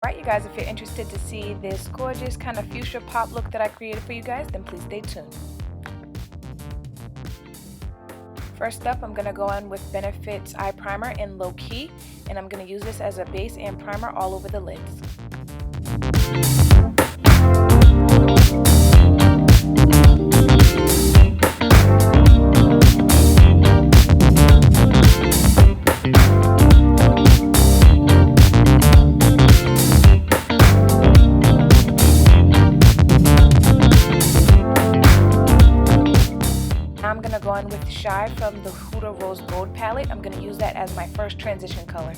Alright, you guys, if you're interested to see this gorgeous kind of fuchsia pop look that I created for you guys, then please stay tuned. First up, I'm going to go in with Benefit's Eye Primer in Low Key, and I'm going to use this as a base and primer all over the lids. I'm going to go in with Shy from the Huda Rose Gold palette. I'm going to use that as my first transition color.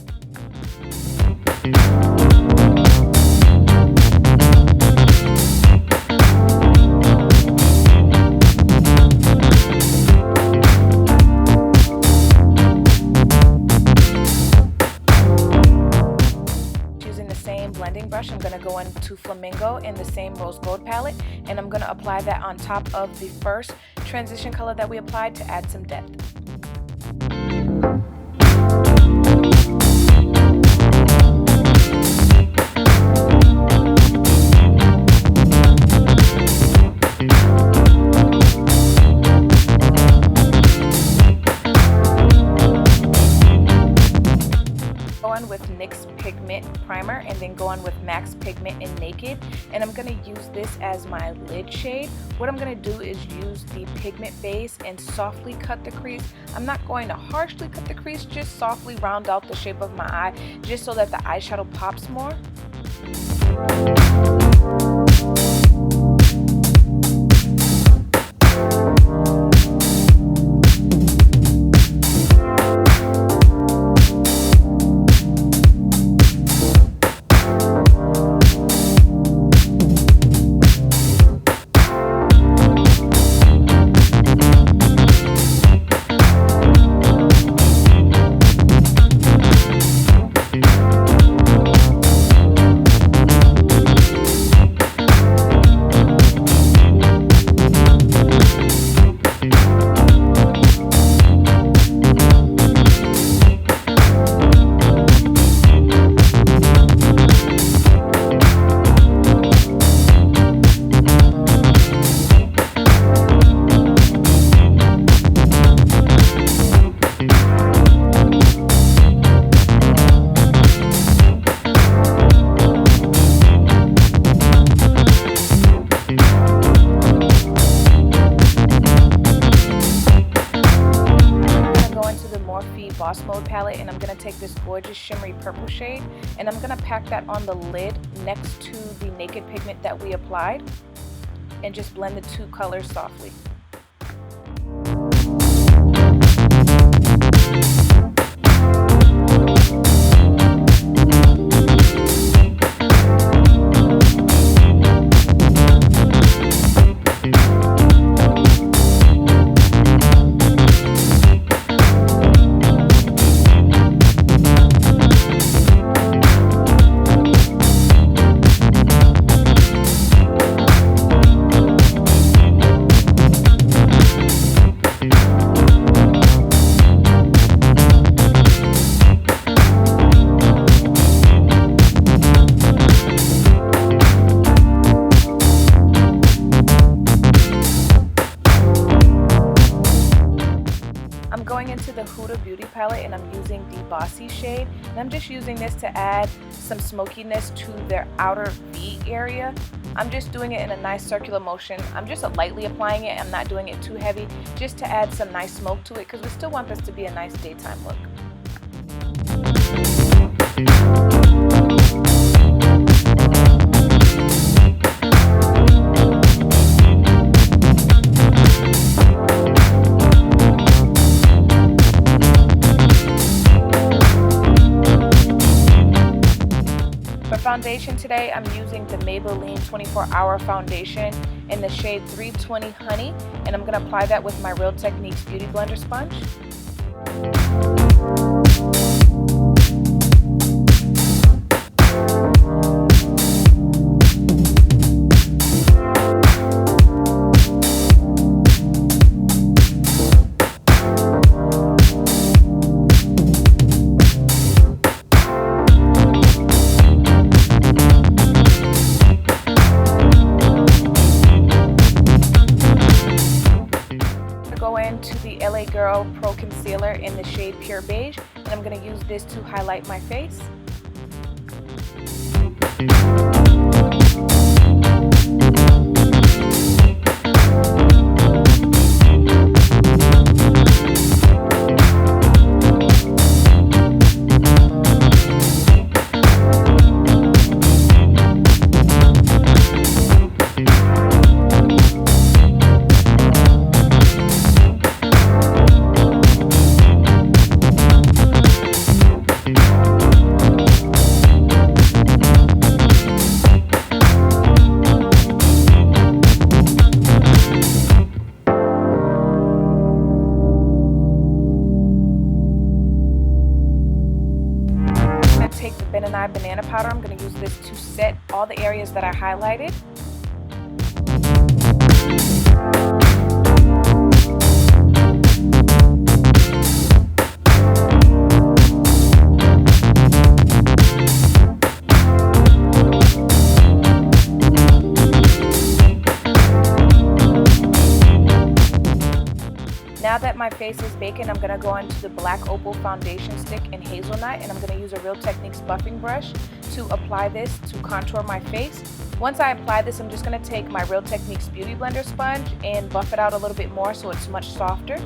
Using the same blending brush, I'm going to go into Flamingo in the same Rose Gold palette, and I'm going to apply that on top of the first transition color that we applied to add some depth. Go on with NYX Pigment Primer and then go on with Max Pigment in Naked, and I'm going to use this as my lid shade. What I'm going to do is use the pigment base and softly cut the crease. I'm not going to harshly cut the crease, just softly round out the shape of my eye just so that the eyeshadow pops more. Boss Mode palette, and I'm going to take this gorgeous shimmery purple shade and I'm going to pack that on the lid next to the Naked pigment that we applied and just blend the two colors softly. Into the Huda Beauty palette, and I'm using the Bossy shade, and I'm just using this to add some smokiness to their outer V area. I'm just doing it in a nice circular motion. I'm just lightly applying it. I'm not doing it too heavy, just to add some nice smoke to it because we still want this to be a nice daytime look. Foundation today, I'm using the Maybelline 24 Hour Foundation in the shade 320 Honey, and I'm going to apply that with my Real Techniques Beauty Blender sponge. darker beige, and I'm going to use this to highlight my face. Take the Vanity banana powder. I'm going to use this to set all the areas that I highlighted. Now that my face is baking, I'm going to go into the Black Opal foundation stick in Hazelnut, and I'm going to use a Real Techniques buffing brush to apply this to contour my face. Once I apply this, I'm just going to take my Real Techniques Beauty Blender sponge and buff it out a little bit more so it's much softer.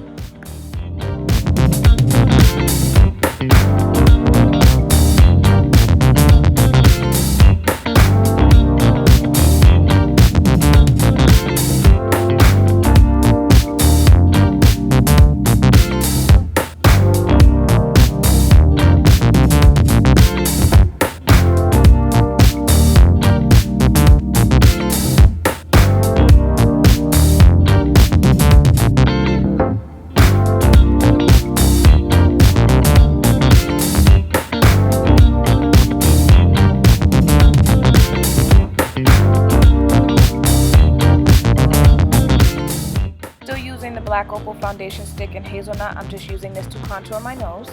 The Black Opal foundation stick in Hazelnut, I'm just using this to contour my nose.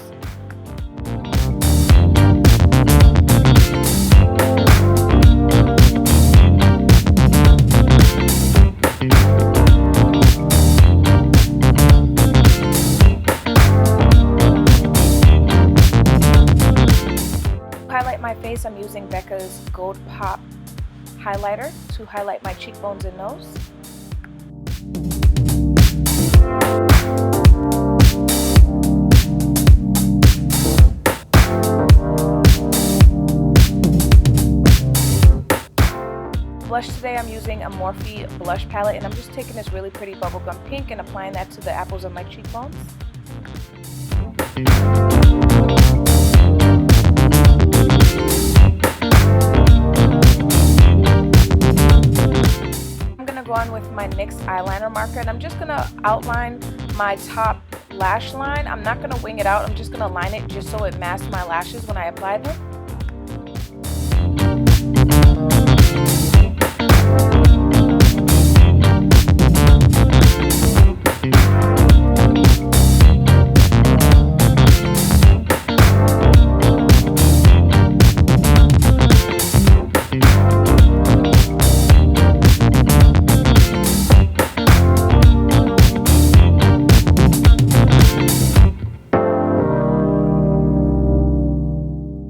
To highlight my face, I'm using Becca's Gold Pop highlighter to highlight my cheekbones and nose. Blush today, I'm using a Morphe blush palette, and I'm just taking this really pretty bubblegum pink and applying that to the apples of my cheekbones. I'm going to go on with my NYX eyeliner marker, and I'm just going to outline my top lash line. I'm not going to wing it out, I'm just going to line it just so it masks my lashes when I apply them.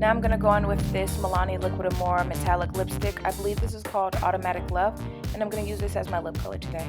I'm going to go on with this Milani Liquid Amore metallic lipstick. I believe this is called Automatic Love, and I'm going to use this as my lip color today.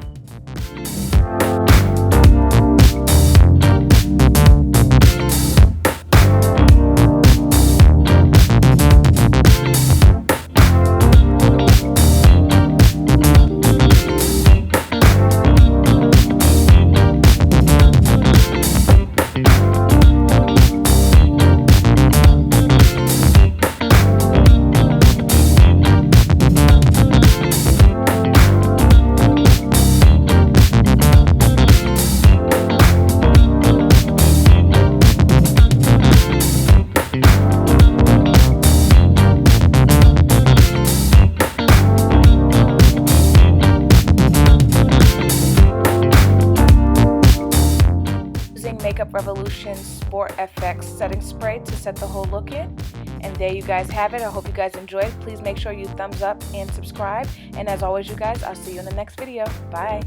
Makeup Revolution Sport FX setting spray to set the whole look in. And there you guys have it. I hope you guys enjoyed. Please make sure you thumbs up and subscribe. And as always, you guys, I'll see you in the next video. Bye.